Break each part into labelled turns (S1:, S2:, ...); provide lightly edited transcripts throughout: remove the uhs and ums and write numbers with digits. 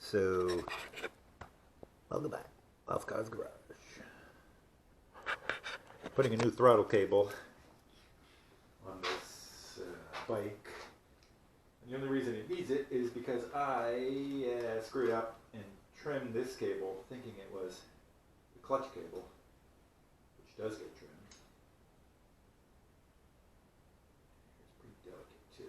S1: So, welcome back. Lost Cars Garage. Putting a new throttle cable on this bike. And the only reason it needs it is because I screwed up and trimmed this cable thinking it was the clutch cable, which does get trimmed. It's pretty delicate too.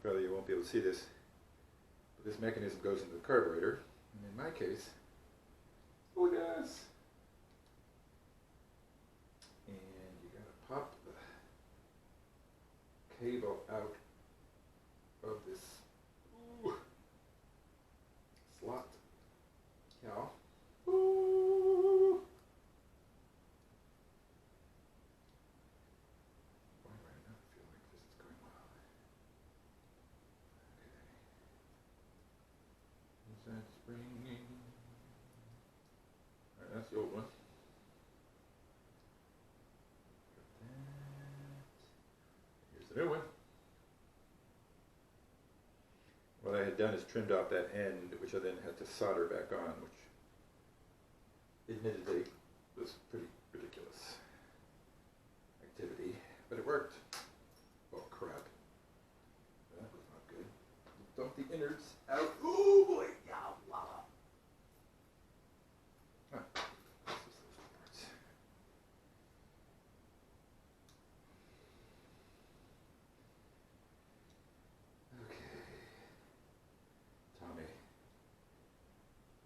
S1: Probably you won't be able to see this, but this mechanism goes into the carburetor, and in my case, oh it does. And you gotta pop the cable out of this slot. Yeah. Ooh. Why do I not feel like this is going well? That springing. Alright, that's the old one. Here's the new one. What I had done is trimmed off that end, which I then had to solder back on, which admittedly was pretty ridiculous activity, but it worked. Oh crap. That was not good. Dump the innards out. Oh boy!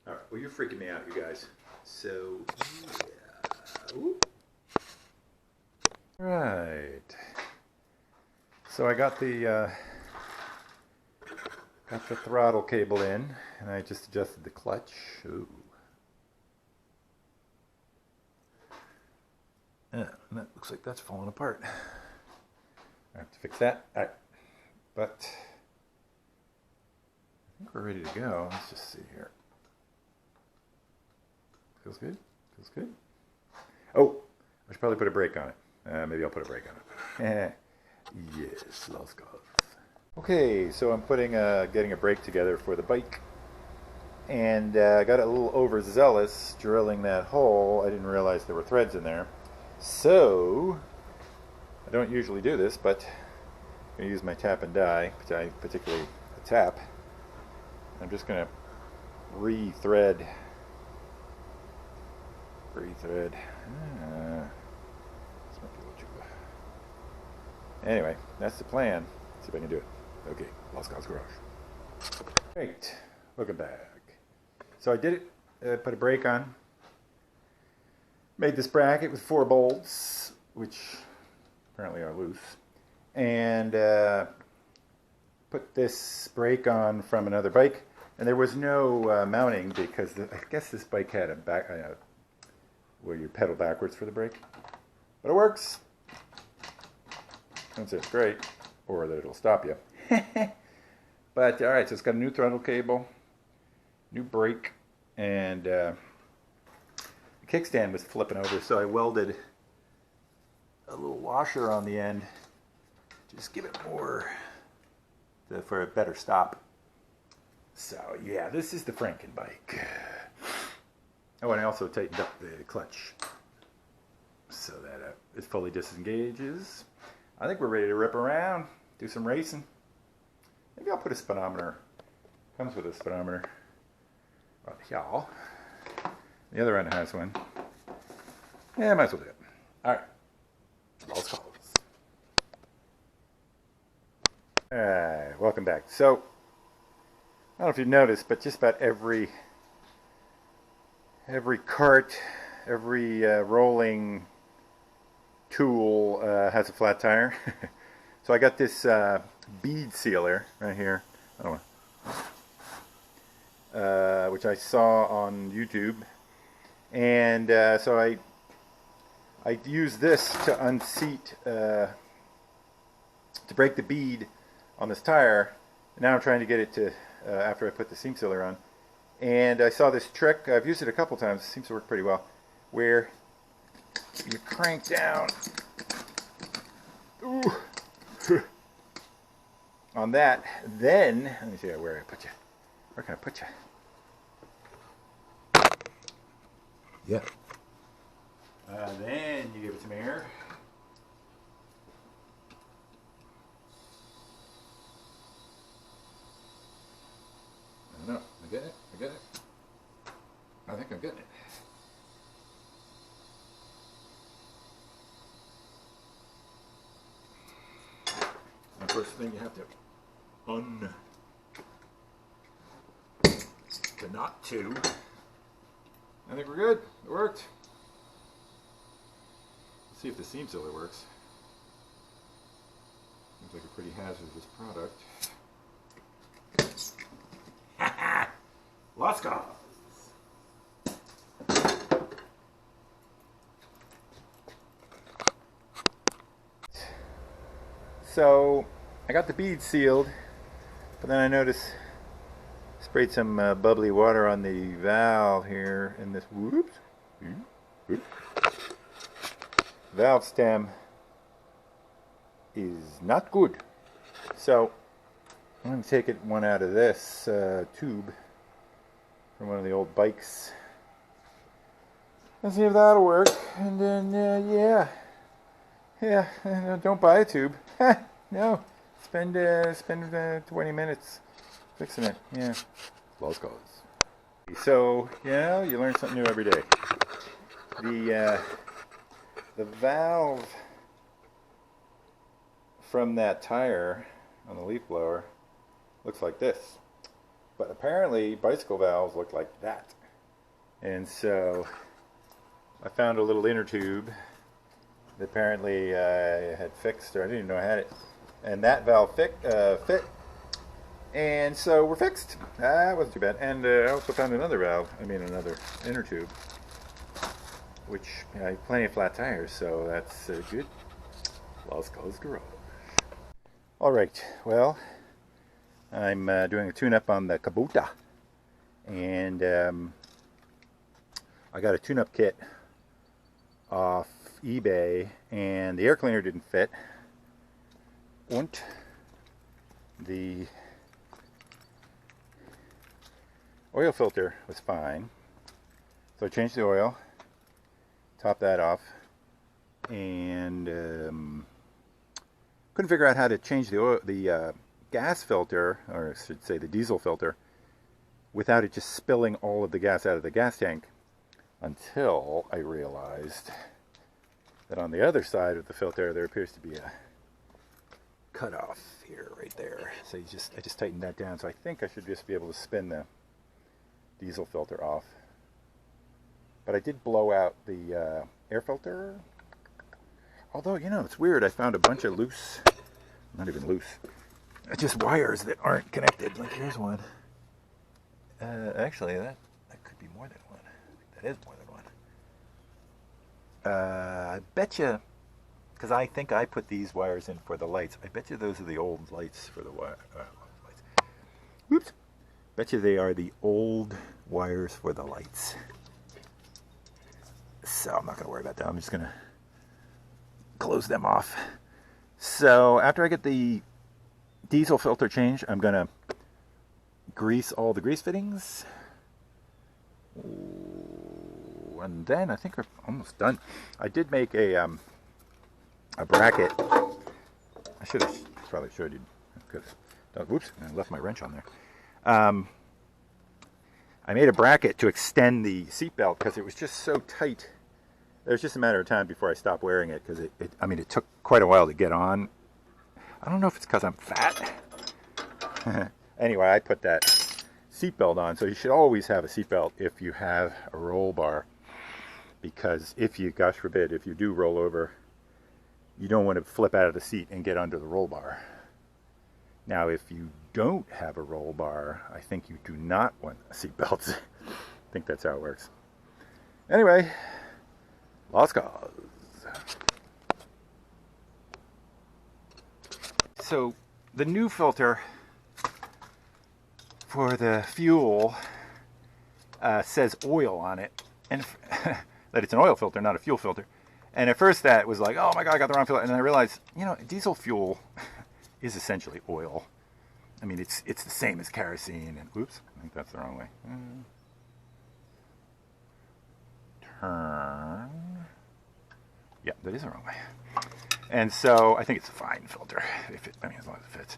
S1: Alright, well you're freaking me out, you guys. So, yeah. Right. So I got the throttle cable in, and I just adjusted the clutch. Ooh. Yeah, and that looks like that's falling apart. I have to fix that. Alright. But I think we're ready to go. Let's just see here. Feels good? Feels good? Oh, I should probably put a brake on it. Maybe I'll put a brake on it. Yes, lost cause. Okay, so I'm getting a brake together for the bike. And I got a little overzealous drilling that hole. I didn't realize there were threads in there. So, I don't usually do this, but I'm going to use my tap and die, particularly a tap. I'm just going to re-thread. Anyway, that's the plan. Let's see if I can do it. Okay, Lost Cause Garage. Great, welcome back. So I did it, put a brake on. Made this bracket with 4 bolts, which apparently are loose. And put this brake on from another bike. And there was no mounting because I guess this bike had a back... where you pedal backwards for the brake. But it works. Don't say it's great, or that it'll stop you. But, alright, so it's got a new throttle cable, new brake, and the kickstand was flipping over, so I welded a little washer on the end. Just give it more for a better stop. So, yeah, this is the Franken bike. Oh, and I also tightened up the clutch so that it fully disengages. I think we're ready to rip around, do some racing. Maybe I'll put a speedometer. Comes with a speedometer. Right here. The other end has one. Yeah, might as well do it. All right. Lost Cause. All right, welcome back. So, I don't know if you've noticed, but just about every cart, every rolling tool has a flat tire. So I got this bead sealer right here. I don't know, which I saw on YouTube, and so I use this to unseat, to break the bead on this tire. And now I'm trying to get it to after I put the seam sealer on. And I saw this trick, I've used it a couple times, it seems to work pretty well, where you crank down on that, then, let me see where I put you. Where can I put you? Yeah. Then you give it some air. I don't know. I get it. I get it. I think I'm getting it. And the first thing you have to the knot to. I think we're good. It worked. Let's see if the seam sealer works. Seems like a pretty hazardous product. Let's go. So I got the bead sealed, but then I noticed sprayed some bubbly water on the valve here in this valve stem is not good. So I'm going to take one out of this tube from one of the old bikes. Let's see if that'll work. And then don't buy a tube. No, spend 20 minutes fixing it. Yeah, lost cause. So yeah, you learn something new every day. The valve from that tire on the leaf blower looks like this, but apparently bicycle valves look like that. And so I found a little inner tube that apparently I had fixed, or I didn't even know I had it, and that valve fit, and so we're fixed. That wasn't too bad. And I also found another another inner tube, which I have plenty of flat tires, so that's good. Lost Cause Garage. Alright, well, I'm doing a tune-up on the Kabota, and I got a tune-up kit off eBay, and the air cleaner didn't fit, and the oil filter was fine, so I changed the oil, topped that off, and couldn't figure out how to change the gas filter, or I should say the diesel filter, without it just spilling all of the gas out of the gas tank, until I realized that on the other side of the filter there appears to be a cutoff here, right there. So I just tightened that down, so I think I should just be able to spin the diesel filter off. But I did blow out the air filter. Although, you know, it's weird. I found a bunch of loose, not even loose, just wires that aren't connected. Like here's one. Actually, that could be more than one. That is more than one. I bet you, because I think I put these wires in for the lights. I bet you those are the old lights for the lights. Oops. Bet you they are the old wires for the lights. So I'm not going to worry about that. I'm just going to close them off. So after I get the diesel filter changed, I'm going to grease all the grease fittings. And then I think we're almost done. I did make a bracket. I should have probably showed you. Whoops, I left my wrench on there. I made a bracket to extend the seatbelt because it was just so tight. It was just a matter of time before I stopped wearing it, because it took quite a while to get on. I don't know if it's because I'm fat. Anyway, I put that seatbelt on, so you should always have a seatbelt if you have a roll bar, because if you, gosh forbid, if you do roll over, you don't want to flip out of the seat and get under the roll bar. Now, if you don't have a roll bar, I think you do not want seatbelts. I think that's how it works. Anyway, lost cause. So the new filter for the fuel says oil on it, and that it's an oil filter, not a fuel filter. And at first that was like, oh my God, I got the wrong filter. And then I realized, you know, diesel fuel is essentially oil. I mean, it's the same as kerosene. And oops, I think that's the wrong way. Turn. Yeah, that is the wrong way. And so I think it's a fine filter. I mean, as long as it fits.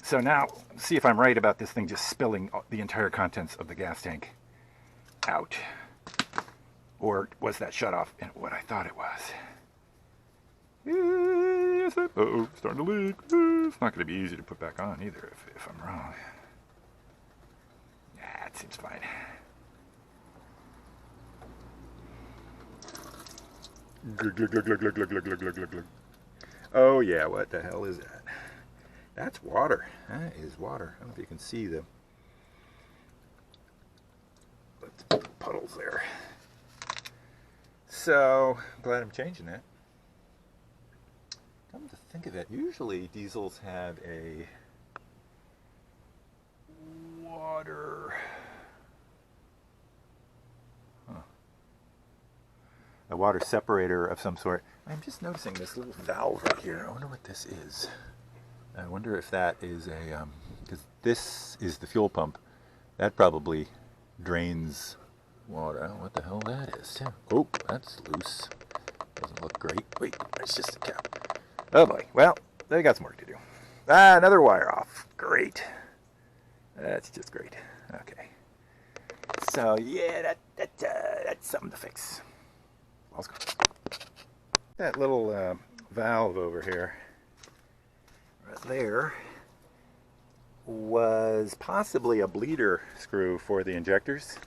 S1: So now, see if I'm right about this thing just spilling the entire contents of the gas tank out. Or was that shut off in what I thought it was? Yes, uh-oh, starting to leak. It's not going to be easy to put back on either if I'm wrong. Yeah, it seems fine. Glug, glug, glug, glug, glug, glug, glug, glug, glug, glug. Oh yeah, what the hell is that? That's water. That is water. I don't know if you can see the puddles there. So, I'm glad I'm changing that. Come to think of it, usually diesels have a water... a water separator of some sort. I'm just noticing this little valve right here. I wonder what this is. I wonder if that is a... because this is the fuel pump. That probably drains water. I don't know what the hell that is, too. Oh, that's loose. Doesn't look great. Wait, it's just a cap. Oh boy. Well, they got some work to do. Ah, another wire off. Great. That's just great. Okay. So, yeah, that's something to fix. Let's go. That little valve over here, right there, was possibly a bleeder screw for the injectors,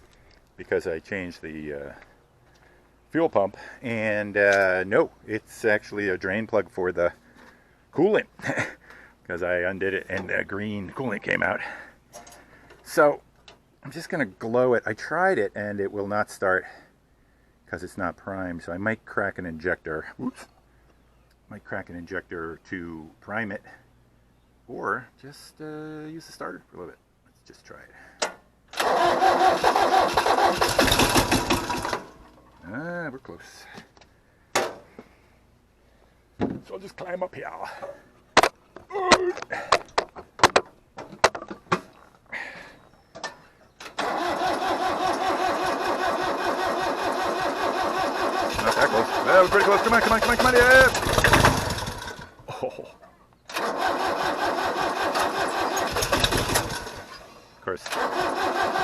S1: because I changed the fuel pump, and no, it's actually a drain plug for the coolant, because I undid it and the green coolant came out. So I'm just going to glow it. I tried it and it will not start because it's not primed, so I might crack an injector. Oops. Might crack an injector to prime it, or just use the starter for a little bit. Let's just try it. We're close. So I'll just climb up here. Not that close. Well, we're pretty close. Come on, come on, come on, come on. Yeah. Oh. Of course,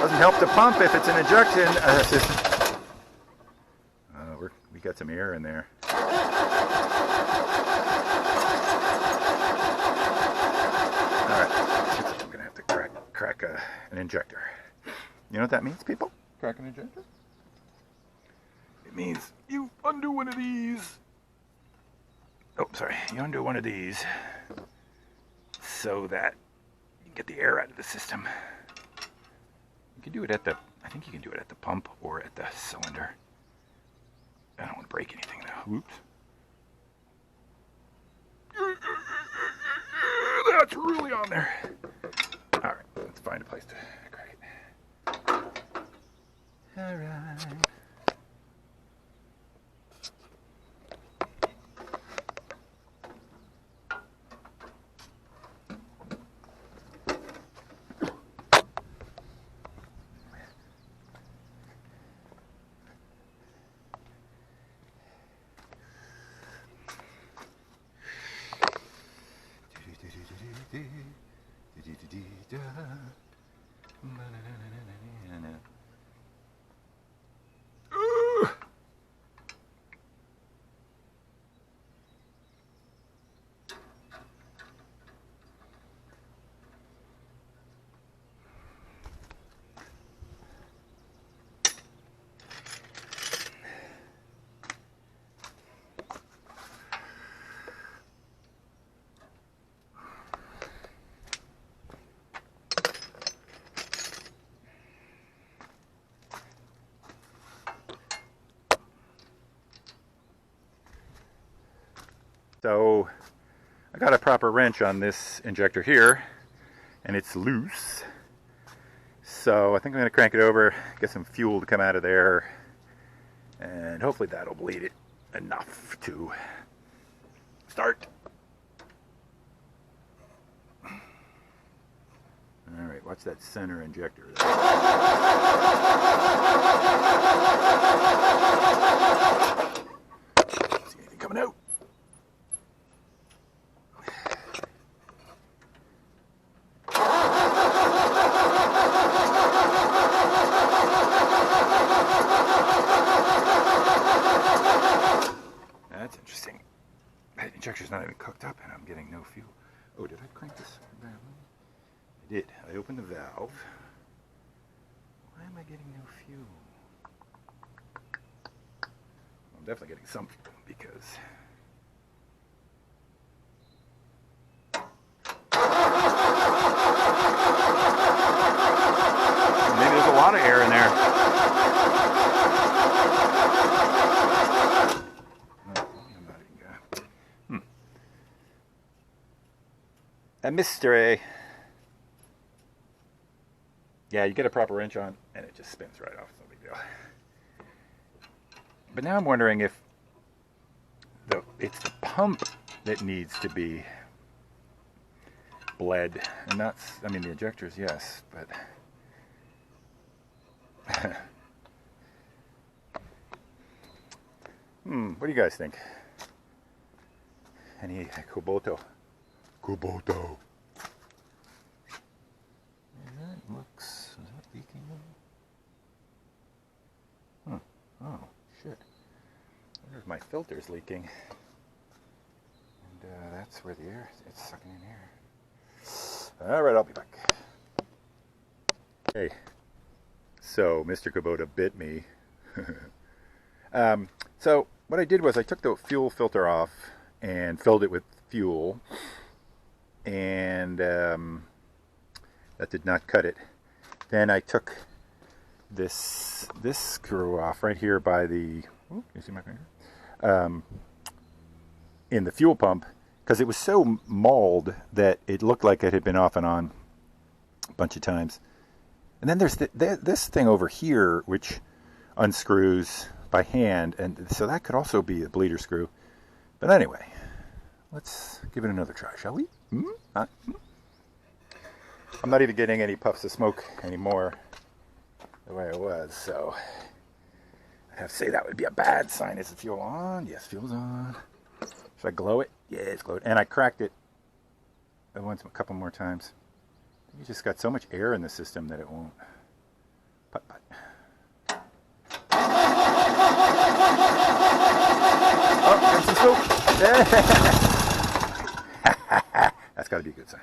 S1: doesn't help to pump if it's an injection system. We got some air in there. All right, I'm gonna have to crack an injector. You know what that means, people? Crack an injector? It means you undo one of these. Oh, sorry. You undo one of these so that you can get the air out of the system. You can do it at the, I think you can do it at the pump or at the cylinder. I don't want to break anything though. Oops. That's really on there. All right, let's find a place to crack it. All right. So I got a proper wrench on this injector here, and it's loose. So I think I'm going to crank it over, get some fuel to come out of there, and hopefully that'll bleed it enough to start. All right, watch that center injector there. See anything coming out? That's interesting. That injector's not even cooked up and I'm getting no fuel. Oh, did I crank this? I did. I opened the valve. Why am I getting no fuel? I'm definitely getting some fuel because maybe there's a lot of air in there. A mystery. Yeah, you get a proper wrench on and it just spins right off. It's no big deal. But now I'm wondering if it's the pump that needs to be bled. And that's, I mean, the injectors, yes, but what do you guys think? Any Kabota? Kabota. Is that leaking? Huh. Oh, shit. I wonder if my filter's leaking. And that's where the air, it's sucking in air. Alright, I'll be back. Okay. So, Mr. Kabota bit me. So, what I did was I took the fuel filter off and filled it with fuel. And that did not cut it. Then I took this screw off right here by the, can you see my finger? In the fuel pump, because it was so mauled that it looked like it had been off and on a bunch of times. And then there's this thing over here which unscrews by hand, and so that could also be a bleeder screw. But anyway, let's give it another try, shall we? I'm not even getting any puffs of smoke anymore the way it was, so I have to say that would be a bad sign. Is the fuel on? Yes, fuel's on. Should I glow it? Yeah, it's glowed. And I cracked it a couple more times. You just got so much air in the system that it won't. Putt. Oh, there's some smoke. That's got to be a good sign.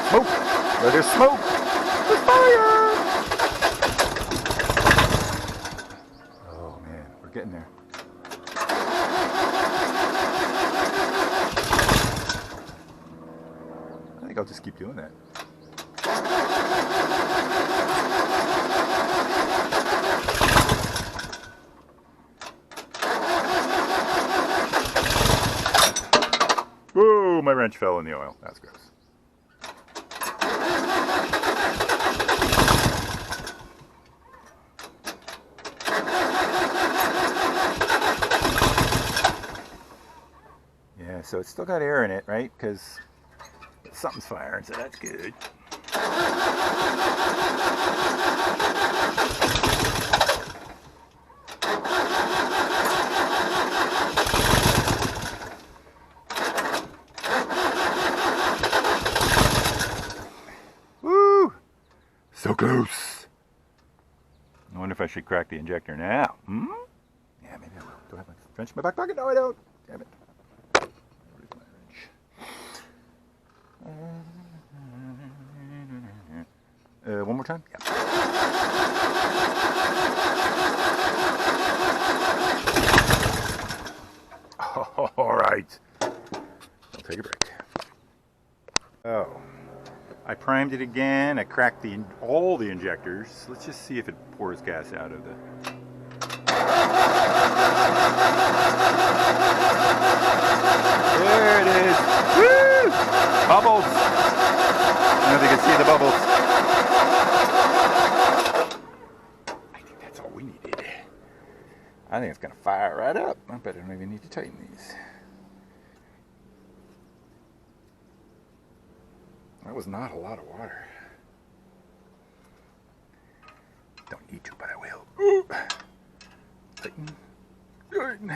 S1: Smoke! Where there's smoke, there's fire! Oh man, we're getting there. I think I'll just keep doing that. Whoa, my wrench fell in the oil. That's gross. Yeah, so it's still got air in it, right? Because something's firing, so that's good. Woo! So close. I wonder if I should crack the injector now. Yeah, maybe I will. Do I have my wrench in my back pocket? No, I don't. Damn it. Where's my wrench? One more time? Yeah. All right. I'll take a break. Oh. I primed it again. I cracked all the injectors. Let's just see if it pours gas out of the There it is. Woo! Bubbles. I don't know if you can see the bubbles. I think that's all we needed. I think it's going to fire right up. I bet I don't even need to tighten these. That was not a lot of water. Don't need to, but I will. Ooh. Tighten. Tighten.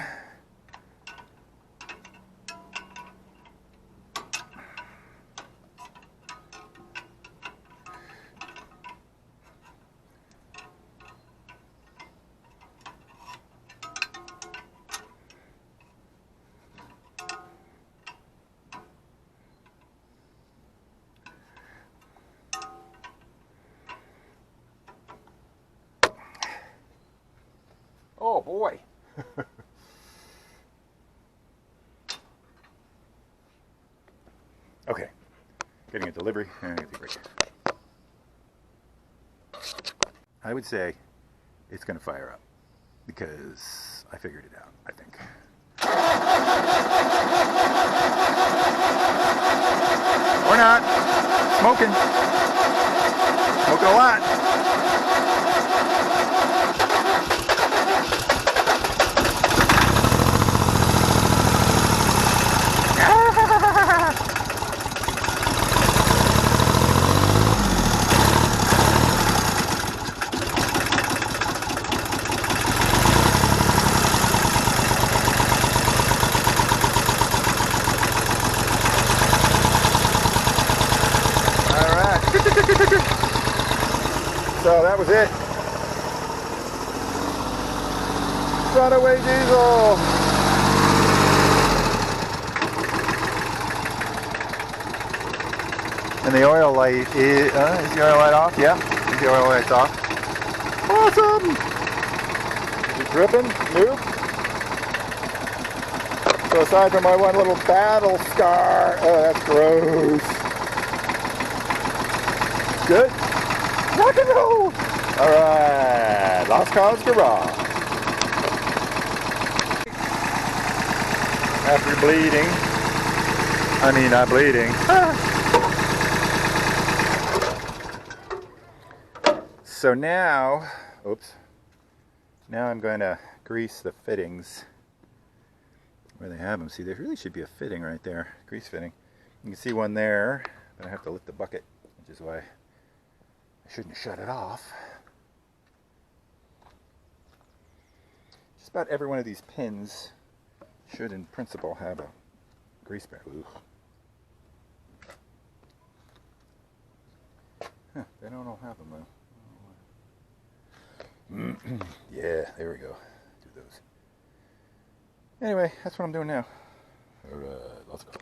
S1: Oh boy. Okay, getting a delivery. I would say it's going to fire up because I figured it out, I think. Or not. Smoking. Smoking a lot. So that was it. Runaway diesel. And the oil light is the oil light off? Yeah, the oil light's off. Awesome! Is it dripping? Nope. So aside from my one little battle scar, oh, that's gross. Good. Rock and roll! Alright, Lost Cause Garage. After bleeding, not bleeding. So now, now I'm going to grease the fittings where they have them. See, there really should be a fitting right there, grease fitting. You can see one there, but I have to lift the bucket, which is why I shouldn't shut it off. Just about every one of these pins should, in principle, have a grease pair. Huh, they don't all have them, though. Yeah, there we go. Do those. Anyway, that's what I'm doing now. Alright, let's go.